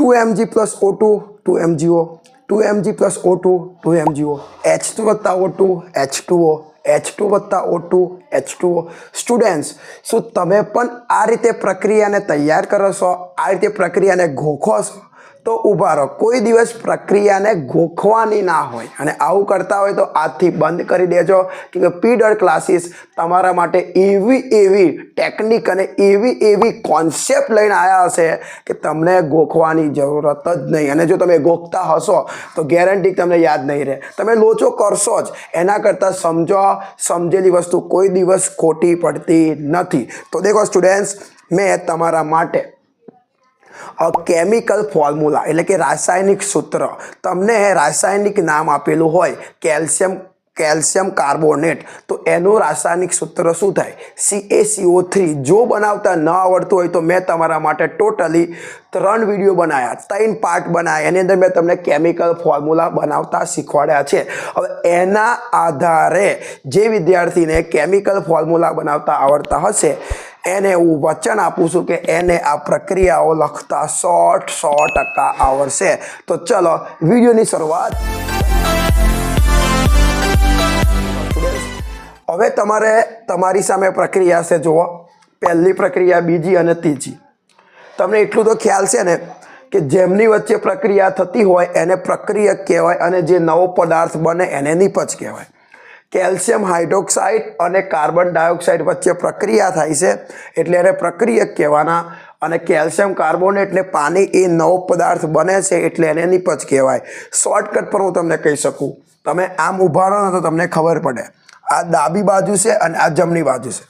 2mg plus O2 2mgo, 2mg plus O2 2mgo, H2 વત્તા O2 H2O, H2 વત્તા O2 H2O. Students, શું તમે પણ આ રીતે પ્રક્રિયાને તૈયાર કરો છો, આ રીતે પ્રક્રિયાને ગોખો છો? તો ઊભા રહો, કોઈ દિવસ પ્રક્રિયાને ગોખવાની ના હોય, અને આવું કરતા હોય તો આજથી બંધ કરી દેજો. કે પીડર ક્લાસીસ તમારા માટે એવી ટેકનિક અને એવી કોન્સેપ્ટ લઈને આવ્યા હશે કે તમને ગોખવાની જરૂરત જ નહીં. અને જો તમે ગોખતા હશો તો ગેરંટી તમને યાદ નહીં રહે, તમે લોચો કરશો જ. એના કરતાં સમજેલી વસ્તુ કોઈ દિવસ ખોટી પડતી નથી. તો દેખો સ્ટુડન્ટ્સ, મેં તમારા માટે કેમિકલ ફોર્મ્યુલા એટલે કે રાસાયણિક સૂત્ર, તમને રાસાયણિક નામ આપેલું હોય કેલ્શિયમ કાર્બોનેટ, તો એનું રાસાયણિક સૂત્ર શું થાય? CaCO3. જો બનાવતા ન આવડતું હોય તો મેં તમારા માટે ટોટલી 3 વિડીયો બનાવ્યા, 3 પાર્ટ બનાવ્યા. એની અંદર મેં તમને કેમિકલ ફોર્મ્યુલા બનાવતા શીખવાડ્યા છે. હવે એના આધારે જે વિદ્યાર્થીને કેમિકલ ફોર્મ્યુલા બનાવતા આવડતા હશે એને હું વચન આપું છું કે એને આ પ્રક્રિયાઓ લખતા 100% આવડશે. તો ચલો વિડીયોની શરૂઆત. હવે તમારે તમારી સામે પ્રક્રિયા છે, જુઓ. પહેલી પ્રક્રિયા, બીજી અને ત્રીજી. તમને એટલું તો ખ્યાલ છે ને કે જેમની વચ્ચે પ્રક્રિયા થતી હોય એને પ્રક્રિયક કહેવાય, અને જે નવો પદાર્થ બને એને નિપજ કહેવાય. કેલ્શિયમ હાઇડ્રોક્સાઇડ અને કાર્બન ડાયોક્સાઇડ વચ્ચે પ્રક્રિયા થાય છે એટલે એને પ્રક્રિયક કહેવાના, અને કેલ્શિયમ કાર્બોનેટ ને પાણી એ નવો પદાર્થ બને છે એટલે એને નિપજ કહેવાય. શોર્ટકટ પર હું તમને કહી શકું, તમે આમ ઊભા રહો ને તો તમને ખબર પડે. આ ડાબી બાજુ છે અને આ જમણી બાજુ છે.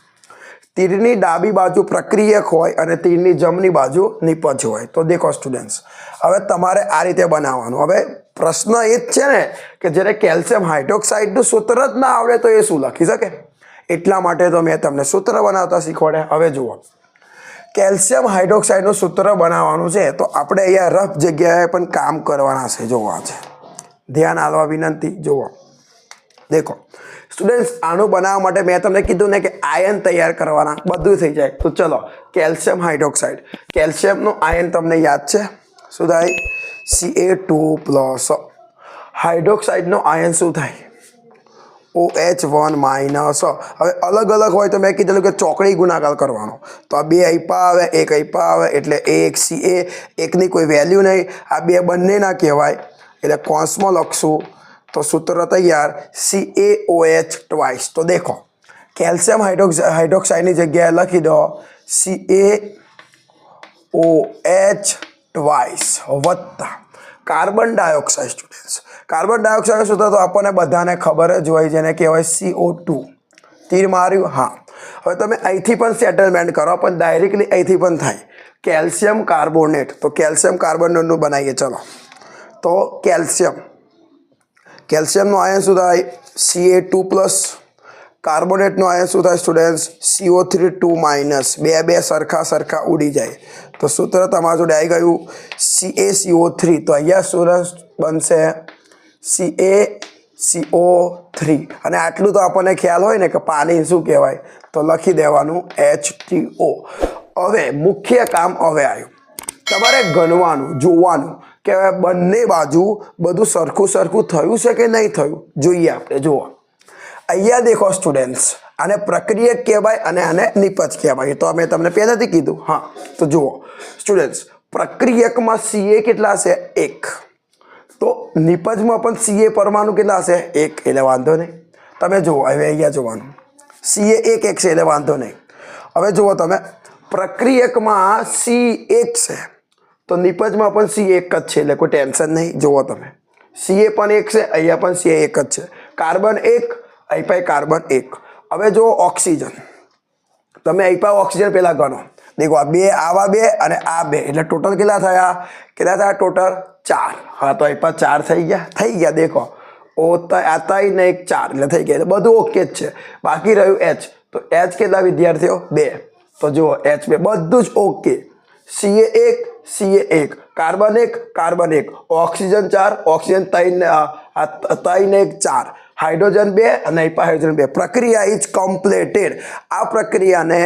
તીરની ડાબી બાજુ પ્રક્રિયક હોય અને તીરની જમણી બાજુ નિપજ હોય. તો દેખો સ્ટુડન્ટ્સ, હવે તમારે આ રીતે બનાવવાનું. હવે પ્રશ્ન એ જ છે ને કે જ્યારે કેલ્શિયમ હાઇડ્રોક્સાઇડનું સૂત્ર જ ના આવડે તો એ શું લખી શકે? એટલા માટે તો મેં તમને સૂત્ર બનાવતા શીખવાડ્યા. હવે જુઓ, કેલ્શિયમ હાઇડ્રોક્સાઇડનું સૂત્ર બનાવવાનું છે તો આપણે અહીંયા રફ જગ્યાએ પણ કામ કરવાના છે. જોવા છે, ધ્યાન આપવા વિનંતી. જુઓ, દેખો સ્ટુડન્ટ્સ, આનું બનાવવા માટે મેં તમને કીધું ને કે આયન તૈયાર કરવાના, બધું થઈ જાય. તો ચલો, કેલ્શિયમ હાઇડ્રોક્સાઇડ, કેલ્શિયમનું આયન તમને યાદ છે શું થાય? Ca2 plus. હાઇડ્રોક્સાઇડનો આયન શું થાય? OH1 minus. હવે અલગ અલગ હોય તો મેં કીધેલું કે ચોકડી ગુણાકાર કરવાનો. તો આ 2 આપ્યા આવે, 1 આપ્યા આવે એટલે 1 Ca, એકની કોઈ વેલ્યુ નહીં. આ બે બંનેના કહેવાય એટલે કૌંસમાં લખશું તો સૂત્ર તૈયાર, CaOH ટ્વાઇસ. તો દેખો, કેલ્શિયમ હાઇડ્રોક્સાઇડની જગ્યાએ લખી દો CaOH ટ્વાઇસ વત્તા carbon dioxide. Students, carbon dioxide સૂત્ર તો આપણને બધાને ખબર જ હોય, જેને કહેવાય CO2. તીર માર્યું? હા. હવે તમે અહીંથી પણ સેટલમેન્ટ કરો, પણ ડાયરેક્ટલી અહીંથી પણ થાય. કેલ્શિયમ કાર્બોનેટ, તો કેલ્શિયમ કાર્બોનેટનું બનાવીએ. ચલો, તો કેલ્શિયમનું આયન શું થાય? Ca2 plus. કાર્બોનેટનું આયન શું થાય સ્ટુડન્ટ્સ? CO3 2 minus. બે સરખા ઉડી જાય. તો સૂત્ર તમારા જોડે આવી ગયું CaCO3. તો અહીંયા સૂત્ર બનશે CaCO3. અને આટલું તો આપણને ખ્યાલ હોય ને કે પાણી શું કહેવાય, તો લખી દેવાનું H2O. હવે મુખ્ય કામ હવે આવ્યું, તમારે ગણવાનું, જોવાનું કે બંને બાજુ બધું સરખું થયું છે કે નહીં થયું. જોઈએ આપણે. જુઓ, અહીંયા દેખો સ્ટુડન્ટ્સ, આને પ્રક્રિયક કહેવાય અને આને નિપજ કહેવાય. તો અમે તમને પહેલાથી કીધું. હા, તો જુઓ સ્ટુડન્ટ્સ, પ્રક્રિયકમાં Ca કેટલા છે? 1. તો નિપજમાં પણ Ca પરમાણુ કેટલા છે? 1. એટલે વાંધો નહીં. તમે જુઓ, હવે અહીંયા જોવાનું, Ca 1 છે એટલે વાંધો નહીં. હવે જુઓ તમે, પ્રક્રિયકમાં C1 છે તો નિપજમાં પણ C1 જ છે એટલે કોઈ ટેન્શન નહીં. જુઓ તમે, Ca પણ 1 છે, અહીંયા પણ Ca 1 જ છે. કાર્બન 1, અહીં કાર્બન 1. હવે જો ઓક્સિજન, તમે અહીં ઓક્સિજન પહેલાં ગણો. દેખો, આ 2, આવા 2 અને આ 2 એટલે ટોટલ કેટલા થયા? ટોટલ 4. હા, તો અહીં 4 થઈ ગયા. દેખો, આ 3 ને 1 4 એટલે થઈ ગયા. એટલે બધું ઓકે જ છે. બાકી રહ્યું H. તો H કેટલા વિદ્યાર્થીઓ? 2. તો જુઓ, H2 બધું જ okay. Ca1 carbon 1 carbon 1, oxygen 4 oxygen 3 ને 1 4. હાઇડ્રોજન 2 અને અહીં હાઇડ્રોજન 2. પ્રક્રિયા ઇઝ કમ્પ્લીટેડ. આ પ્રક્રિયાને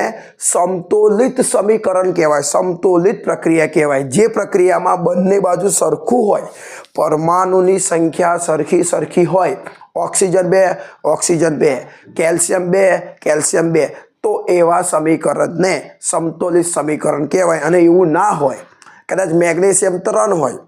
સમતોલિત સમીકરણ કહેવાય. સમતોલિત પ્રક્રિયા કહેવાય. જે પ્રક્રિયામાં બંને બાજુ સરખું હોય, પરમાણુની સંખ્યા સરખી હોય, ઓક્સિજન 2 ઓક્સિજન 2, કેલ્શિયમ 2 કેલ્શિયમ 2, તો એવા સમીકરણને સમતોલિત સમીકરણ કહેવાય. અને એવું ના હોય, કદાચ મેગ્નેશિયમ 3 હોય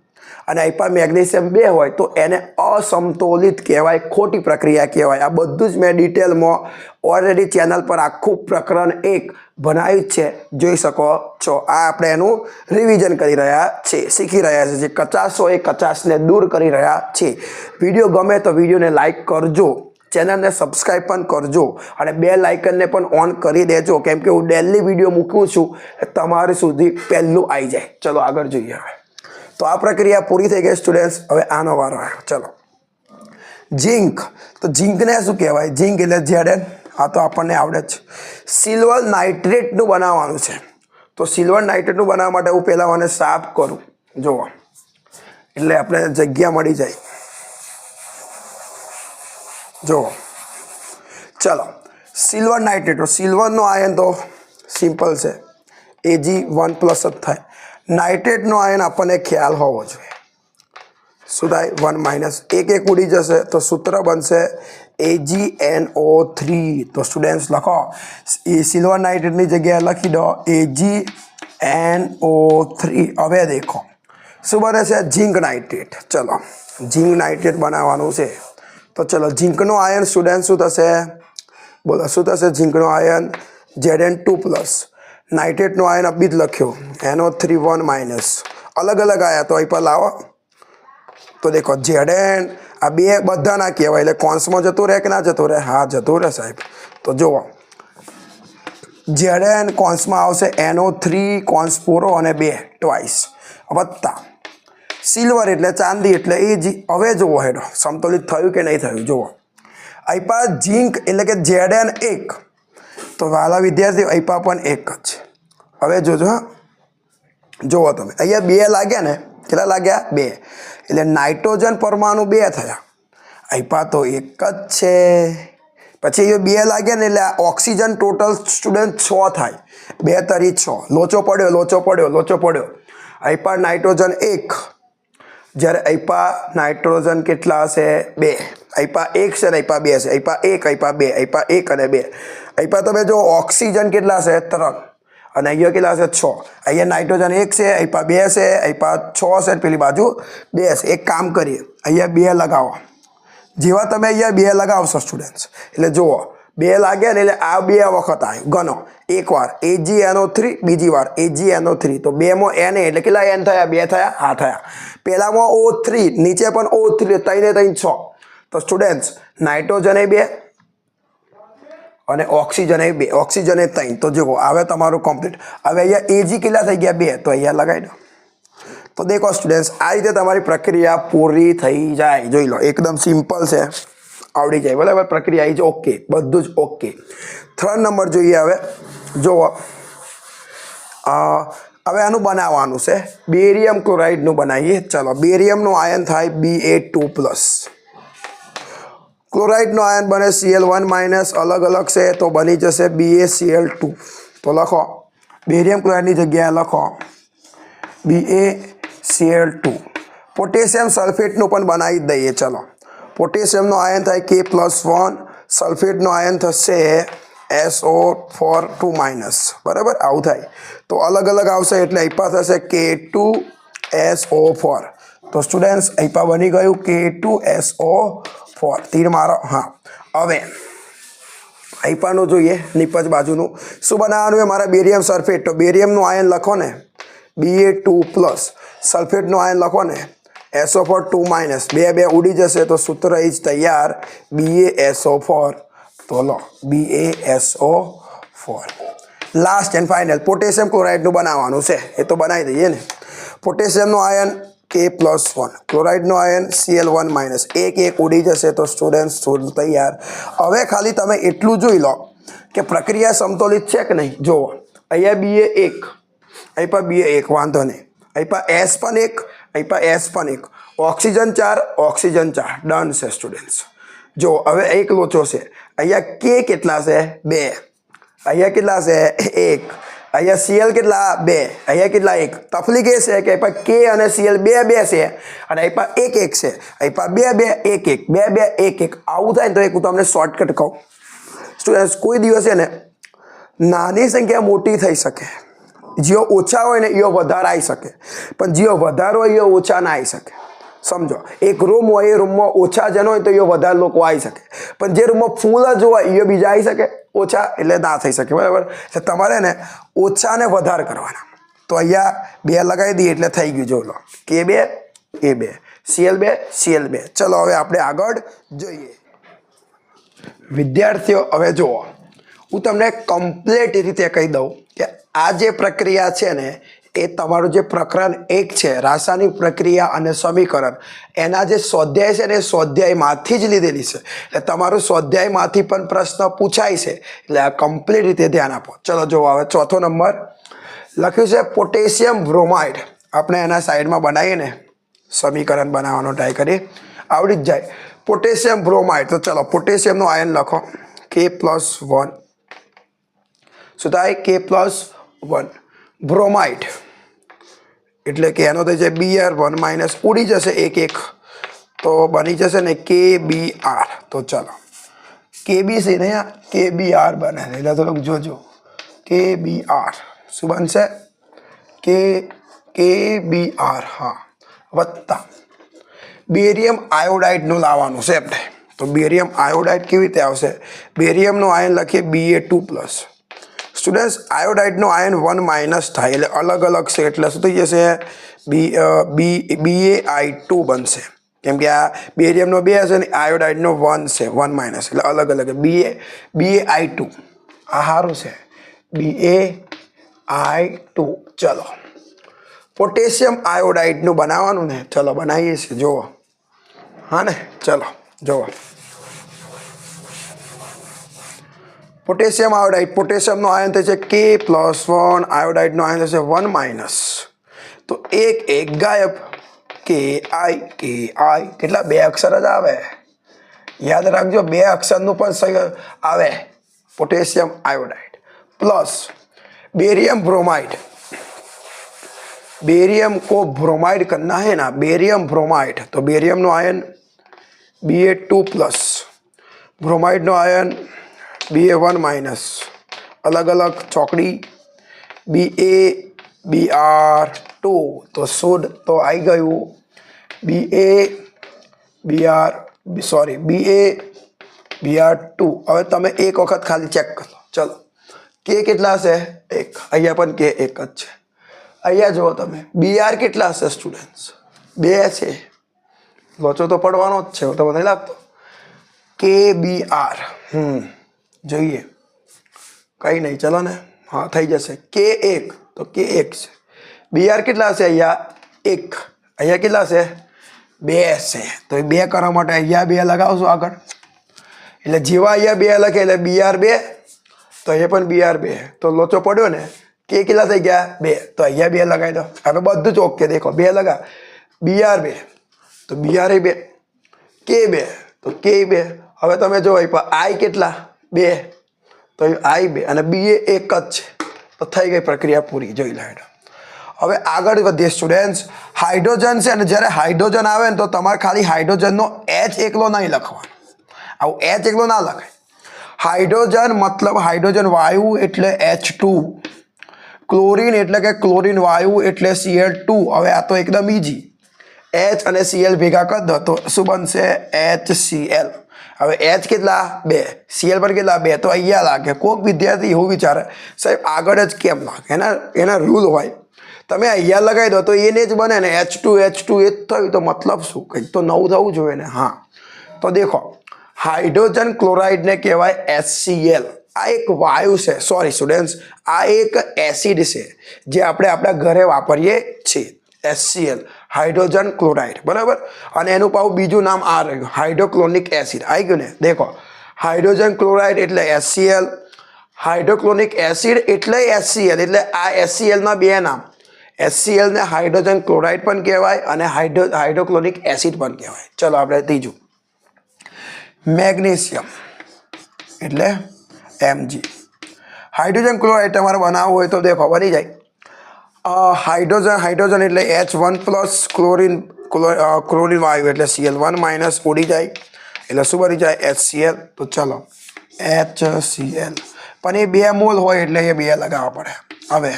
અને અહીં પર મેગ્નેશિયમ 2 હોય, તો એને અસમતોલિત કહેવાય, ખોટી પ્રક્રિયા કહેવાય. આ બધું જ મેં ડિટેલમાં ઓલરેડી ચેનલ પર આખું પ્રકરણ 1 બનાવ્યું છે, જોઈ શકો છો. આ આપણે એનું રિવિઝન કરી રહ્યા છીએ, શીખી રહ્યા છીએ. જે કચાશો એ કચાશને દૂર કરી રહ્યા છીએ. વિડીયો ગમે તો વિડીયોને લાઈક કરજો, ચેનલને સબસ્ક્રાઈબ પણ કરજો અને બેલ આઇકનને પણ ઓન કરી દેજો, કેમ કે હું ડેલી વિડીયો મૂકું છું, તમારી સુધી પહેલું આવી જાય. ચલો આગળ જોઈએ. હવે તો આ પ્રક્રિયા પૂરી થઈ ગઈ સ્ટુડન્ટ્સ. હવે આનો વારો આવ્યો. ચલો, ઝીંક. તો ઝીંકને શું કહેવાય? ઝીંક એટલે Zn. આ તો આપણને આવડે જ. સિલ્વર નાઇટ્રેટનું બનાવવાનું છે. તો સિલ્વર નાઇટ્રેટનું બનાવવા માટે હું પહેલાં મને સાફ કરું, જુઓ, એટલે આપણે જગ્યા મળી જાય. જુઓ, ચલો, સિલ્વર નાઇટ્રેટ. સિલ્વરનો આયન તો સિમ્પલ છે, Ag1+ જ થાય. નાઇટ્રેટનો આયન આપણને ખ્યાલ હોવો જોઈએ. શું થાય? 1- એક ઉડી જશે તો સૂત્ર બનશે AgNO3. તો સ્ટુડન્ટ્સ લખો, એ સિલ્વર નાઇટ્રેટની જગ્યાએ લખી દો AgNO3. હવે દેખો શું બને છે? ઝીંક નાઇટ્રેટ. ચલો, ઝીંક નાઇટ્રેટ બનાવવાનું છે. તો ચલો, ઝીંકનો આયન સ્ટુડન્ટ શું થશે? બોલો શું થશે? ઝીંકનો આયન Zn2+. નાઇટ્રેટનો આયન અબી જ લખ્યો NO3 1-. અલગ અલગ આયા તો અહીં પર લાવો. તો દેખો Zn આ બે બધા ના કહેવાય, એટલે કોન્સમાં જતું રહે કે ના જતું રહે? હા, જતું રહે સાહેબ. તો જુઓ, Zn કોન્સમાં આવશે NO3 કોન્સ પૂરો અને 2 ટ્વાઇસ વત્તા સિલ્વર એટલે ચાંદી એટલે Ag. હવે જુઓ હેડો સમતોલિત થયું કે નહીં થયું. જુઓ, અહીં પર ઝીંક એટલે કે Zn 1. તો વાલા વિદ્યાર્થીઓ અહીં પર પણ 1 જ. હવે જોજો, હા, જુઓ તમે અહીંયા 2 લાગ્યા ને? કેટલા લાગ્યા? 2. એટલે નાઇટ્રોજન પરમાણુ 2 થયા. અહીં પર તો 1 જ છે. પછી એ 2 લાગ્યા ને એટલે ઓક્સિજન ટોટલ સ્ટુડન્ટ 6 થાય. 2 તરી 6. લોચો પડ્યો. અહીં પર નાઇટ્રોજન 1, જ્યારે અહીં પર નાઇટ્રોજન કેટલા હશે? 2. અહીં પર 1 છે ને અહીં પર 2 છે. અહીં પર 1, અહીં પર 2, અહીં પર 1 અને 2. અહીં પર તમે જો ઓક્સિજન કેટલા છે? 3. અને અહીંયા કેટલા છે? 6. અહીંયા નાઇટ્રોજન 1 છે, અહીં પર 2 છે, અહીં પર 6 છે, પેલી બાજુ 2 છે. એક કામ કરીએ, અહીંયા 2 લગાવો. જેવા તમે અહીંયા 2 લગાવશો સ્ટુડન્ટ્સ, એટલે જુઓ 2 લાગ્યા ને એટલે આ 2 વખત આવ્યું. ગણો, એક વાર AgNO3, બીજી વાર AgNO3. તો 2 માં N એટલે કેટલા N થયા? 2 થયા? હા થયા. પહેલામાં O3, નીચે પણ O3, 3 ને 3 6. તો સ્ટુડન્ટ્સ નાઇટ્રોજન 2 અને ઓક્સિજન 2, ઓક્સિજન 3. તો જુઓ હવે તમારું કમ્પ્લીટ. હવે અહીંયા Ag કેટલા થઈ ગયા? 2. તો અહીંયા લગાવી દો. તો દેખો સ્ટુડન્ટ્સ, આ રીતે તમારી પ્રક્રિયા પૂરી થઈ જાય. જોઈ લો, એકદમ સિમ્પલ છે, આવડી જાય. બરાબર, પ્રક્રિયા ઇઝ ઓકે, બધું જ ઓકે. 3 નંબર જોઈએ. હવે જુઓ, હવે આનું બનાવવાનું છે. બેરિયમ ક્લોરાઇડનું બનાવીએ. ચલો, બેરિયમનું આયન થાય Ba2+. ક્લોરાઇડનો આયન બને Cl1-. અલગ અલગ છે તો બની જશે BaCl2. તો લખો, બેરિયમ ક્લોરાઇડની જગ્યાએ લખો BaCl2. પોટેશિયમ સલ્ફેટનું પણ બનાવી દઈએ. ચલો, પોટેશિયમનો આયન થાય K+1, સલ્ફેટનો આયન થશે SO4 2-. બરાબર, આવું થાય. તો અલગ અલગ આવશે એટલે અહીં પર થશે K2SO4. તો સ્ટુડન્ટ્સ અહીં પર બની ગયું K2SO4. તીર મારો. હા, હવે અહીં પરનું જોઈએ, નિપજ બાજુનું શું બનાવવાનું છે? મારા બેરિયમ સલ્ફેટ. તો બેરિયમનું આયન લખો ને Ba2+, સલ્ફેટનું આયન લખો ને SO4 2-. 2 ઉડી જશે તો સૂત્ર ઇઝ તૈયાર BaSO4. તો લો BaSO4. Last and final potassium ક્લોરાઇડનું બનાવવાનું છે. એ તો બનાવી દઈએ ને. પોટેશિયમનું આયન K+1, ક્લોરાઇડનો આયન Cl1-. 1 ઉડી જશે તો સ્ટુડન્ટ સૂત્ર તૈયાર. હવે ખાલી તમે એટલું જોઈ લો કે પ્રક્રિયા સમતોલિત છે કે નહીં. જુઓ, અહીંયા Ba 1, અહીં પર Ba 1, વાંધો નહીં. અહીં પર S પણ 1, અહીં પર S પણ 1. Oxygen 4, oxygen 4. ડન છે સ્ટુડન્ટ્સ. જો હવે એક લોચો છે, અહીંયા કે કેટલા છે 2, અહીંયા કેટલા છે 1, અહીંયા સીએલ કેટલા 2, અહીંયા કેટલા 1. તકલીફ એ છે કે કે અને સીએલ 2 2 છે અને અહીં પર 1 1 છે, અહીં પર 2 2 1 1 2 2 1 1. આવું થાય ને તો એક હું તમને શોર્ટકટ કહું સ્ટુડન્ટ્સ, કોઈ દિવસે ને નાની સંખ્યા મોટી થઈ શકે, જે ઓછા હોય ને એ વધારે આવી શકે, પણ જે વધારે હોય એ ઓછા ના આવી શકે. સમજો, એક રૂમ હોય એ રૂમમાં ઓછા જણ હોય તો એ વધારે લોકો આવી શકે, પણ જે રૂમમાં ફૂલ જ હોય એ બીજા આવી શકે ઓછા, એટલે ના થઈ શકે. બરાબર, એટલે તમારે ને ઓછા ને વધારે કરવાના. તો અહીંયા 2 લગાવી દઈએ એટલે થઈ ગયું. જો લો K2 A2 CL2 CL2. ચલો હવે આપણે આગળ જોઈએ. વિદ્યાર્થીઓ હવે જુઓ, હું તમને કમ્પ્લીટ રીતે કહી દઉં કે આ જે પ્રક્રિયા છે ને એ તમારું જે પ્રકરણ 1 છે રાસાયણિક પ્રક્રિયા અને સમીકરણ, એના જે સ્વાધ્યાય છે ને એ સ્વાધ્યાયમાંથી જ લીધેલી છે. એટલે તમારું સ્વાધ્યાયમાંથી પણ પ્રશ્ન પૂછાય છે, એટલે આ કમ્પ્લીટ રીતે ધ્યાન આપો. ચલો જો હવે ચોથો નંબર લખ્યું છે પોટેશિયમ બ્રોમાઇડ. આપણે એના સાઈડમાં બનાવીએ ને સમીકરણ બનાવવાનો ટ્રાય કરીએ, આવડી જ જાય. પોટેશિયમ બ્રોમાઇડ, તો ચલો પોટેશિયમનો આયન લખો K+1. શું થાય K+1. બ્રોમાઇડ એટલે કે એનો થઈ જાય Br1 - ઉડી જશે 1 1, તો બની જશે ને KBr. તો ચલો KBC ને KBr બને, એટલે થોડુંક જોજો. KBr શું બનશે KBr, હા, વત્તા બેરિયમ આયોડાઇડનું લાવવાનું છે આપણે. તો બેરિયમ આયોડાઇડ કેવી રીતે આવશે? બેરિયમનો આયન લખીએ Ba2+. સ્ટુડન્ટ્સ, આયોડાઇડનો આયન 1- થાય એટલે અલગ અલગ છે, એટલે શું થઈ જશે Ba2 બનશે, કેમ કે આ બેરિયમનો 2 હશે ને આયોડાઇડનો 1 છે, 1- એટલે અલગ અલગ Ba2. આ સારું છે Ba2. ચલો પોટેશિયમ આયોડાઇડનું બનાવવાનું ને, ચલો બનાવીએ છીએ. જુઓ, હા ને, ચલો જુઓ પોટેશિયમ આયોડાઇડ. પોટેશિયમનો આયન થશે K+1, આયોડાઇડનો આયન થશે 1-, તો 1 1 ગાયબ, Ki. કેટલા 2 અક્ષર જ આવે, યાદ રાખજો. 2 અક્ષરનું પણ આવે potassium iodide. Plus barium bromide, barium को ब्रोमाइड करना है ना, बेरियम ब्रोमाइड, तो बेरियम नो आयन Ba2+, ब्रोमाइड नो आयन Ba1-, अलग अलग चौकड़ी Ba Br2, तो शुद्ध तो आई गयु Ba Br2. હવે તમે એક વખત ખાલી ચેક કરો. ચલો કે કેટલા છે? 1. અહીંયા પણ કે 1 જ છે. અહીંયા જુઓ તમે Br કેટલા છે સ્ટુડન્ટ્સ? 2 છે. લોચો તો પડવાનો જ છે, તમને નહીં લાગતો? KBr જોઈએ, કંઈ નહીં, ચલો ને, હા થઈ જશે. K1 તો K1 છે. Br કેટલા છે? અહીંયા 1. અહીંયા કેટલા છે? 2 છે. તો એ 2 કરવા માટે અહીંયા 2 લગાવશું આગળ, એટલે જેવા અહીંયા 2 લખે એટલે Br2, તો અહીંયા પણ Br2. તો લોચો પડ્યો ને, કે કેટલા થઈ ગયા? 2. તો અહીંયા 2 લગાવી દો. હવે બધું જ ઓકે, દેખો 2 લગા, Br2 તો Br2, K2 તો K2. હવે તમે જો I કેટલા? 2, તો I2 અને Ba 1 જ છે. તો થઈ ગઈ પ્રક્રિયા પૂરી. જોઈ લો. હવે આગળ વધીએ સ્ટુડન્ટ્સ. હાઇડ્રોજન છે, અને જ્યારે હાઇડ્રોજન આવે ને તો તમારે ખાલી હાઇડ્રોજનનો H એકલો નહીં લખવાનો, આવું H એકલો ના લખાય. હાઇડ્રોજન મતલબ હાઇડ્રોજન વાયુ એટલે H2, ક્લોરીન એટલે કે ક્લોરીન વાયુ એટલે Cl2. હવે આ તો એકદમ ઈઝી, H અને Cl ભેગા કરી દો તો શું બનશે? HCl. હવે H કેટલા? 2, Cl પર કેટલા? 2. તો અહીંયા લાગે. કોઈક વિદ્યાર્થી એવું વિચારે સાહેબ આગળ જ કેમ લાગે, એના રૂલ હોય. તમે અહીંયા લગાવી દો તો એને જ બને ને, H2 એ જ થયું, તો મતલબ શું? કંઈક તો નવું થવું જોઈએ ને. હા, તો દેખો હાઇડ્રોજન ક્લોરાઇડને કહેવાય HCl. આ એક વાયુ છે, સોરી સ્ટુડન્ટ્સ, આ એક એસિડ છે જે આપણે આપણા ઘરે વાપરીએ છીએ. HCl હાઇડ્રોજન ક્લોરાઇડ, બરાબર. અને એનું પાછું બીજું નામ આ રહ્યું, હાઇડ્રોક્લોરિક એસિડ. આવી ગયું ને? દેખો હાઇડ્રોજન ક્લોરાઇડ એટલે HCl, હાઇડ્રોક્લોરિક એસિડ એટલે HCl. એટલે આ HCl ના 2 નામ, HCl ને હાઇડ્રોજન ક્લોરાઇડ પણ કહેવાય અને હાઇડ્રોક્લોરિક એસિડ પણ કહેવાય. ચલો આપણે ત્રીજું, મેગ્નેશિયમ એટલે Mg. હાઇડ્રોજન ક્લોરાઇડ તમારે બનાવવું હોય તો દેખો બની જાય હાઇડ્રોજન એટલે H1 પ્લસ ક્લોરીન વાયુ એટલે Cl1 માઇનસ ઉડી જાય એટલે શું બની જાય HCl. તો ચલો HCl પણ એ 2 મોલ હોય એટલે એ 2 લગાવવા પડે. હવે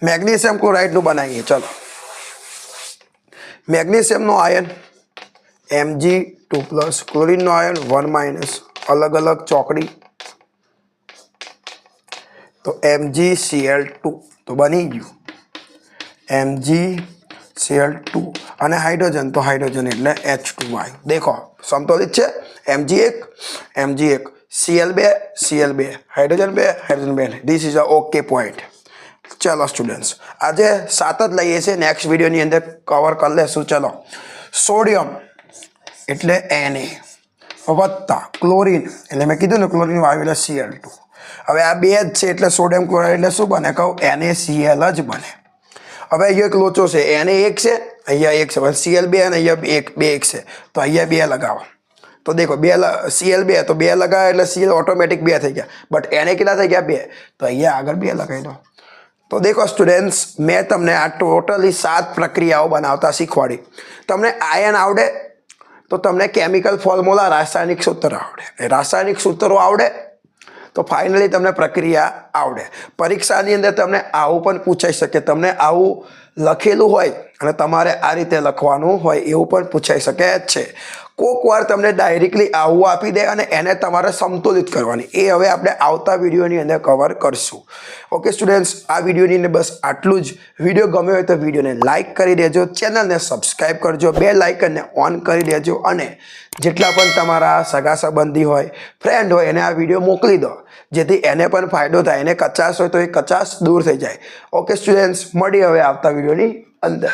મેગ્નેશિયમ ક્લોરાઇડનું બનાવીએ. ચલો મેગ્નેશિયમનો આયન Mg2 પ્લસ ક્લોરીનનો આયન 1 માઇનસ અલગ અલગ ચોકડી તો MgCl2 તો બની ગયું MgCl2 અને હાઇડ્રોજન તો હાઇડ્રોજન એટલે H2 વાયુ. દેખો સમતોલિત છે Mg1 Cl2 hydrogen 2 this is a okay point. ચલો સ્ટુડન્ટ્સ આજે 7 જ લઈએ છીએ. નેક્સ્ટ વિડીયોની અંદર કવર કરી લેશું. ચલો સોડિયમ એટલે Na વત્તા ક્લોરીન એટલે મેં કીધું ને ક્લોરીન વાયુ એટલે Cl2. હવે આ 2 જ છે એટલે સોડિયમ ક્લોરાઇડ એટલે શું બને કહું NaCl જ બને. હવે અહીંયા એક લોચો છે Na એક છે અહીંયા એક છે Cl2 અને અહીંયા 2 છે તો અહીંયા 2 લગાવો તો દેખો Cl2 તો 2 લગાવે એટલે Cl ઓટોમેટિક 2 થઈ ગયા બટ Na કેટલા થઈ ગયા 2 તો અહીંયા આગળ 2 લગાવી દો. તો દેખો સ્ટુડન્ટ્સ મેં તમને આ ટોટલી 7 પ્રક્રિયાઓ બનાવતા શીખવાડી. તમને આયન આવડે તો તમને કેમિકલ ફોર્મ્યુલા રાસાયણિક સૂત્ર આવડે. રાસાયણિક સૂત્રો આવડે તો ફાઇનલી તમને પ્રક્રિયા આવડે. પરીક્ષાની અંદર તમને આવું પણ પૂછાઈ શકે. તમને આવું લખેલું હોય અને તમારે આ રીતે લખવાનું હોય એવું પણ પૂછાઈ શકે જ છે. કોઈક વાર તમને ડાયરેક્ટલી આવું આપી દે અને એને તમારે સમતુલિત કરવાની. એ હવે આપણે આવતા વિડીયોની અંદર કવર કરશું. ઓકે સ્ટુડન્ટ્સ આ વિડીયોની અંદર બસ આટલું જ. વિડીયો ગમ્યો હોય તો વિડીયોને લાઇક કરી દેજો, ચેનલને સબસ્ક્રાઈબ કરજો, બેલ આઇકનને ઓન કરી દેજો અને જેટલા પણ તમારા સગા સંબંધી હોય ફ્રેન્ડ હોય એને આ વિડીયો મોકલી દો જેથી એને પણ ફાયદો થાય. એને કચાશ હોય તો એ કચાશ દૂર થઈ જાય. ઓકે સ્ટુડન્ટ્સ મળી હવે આવતા વિડીયોની અંદર.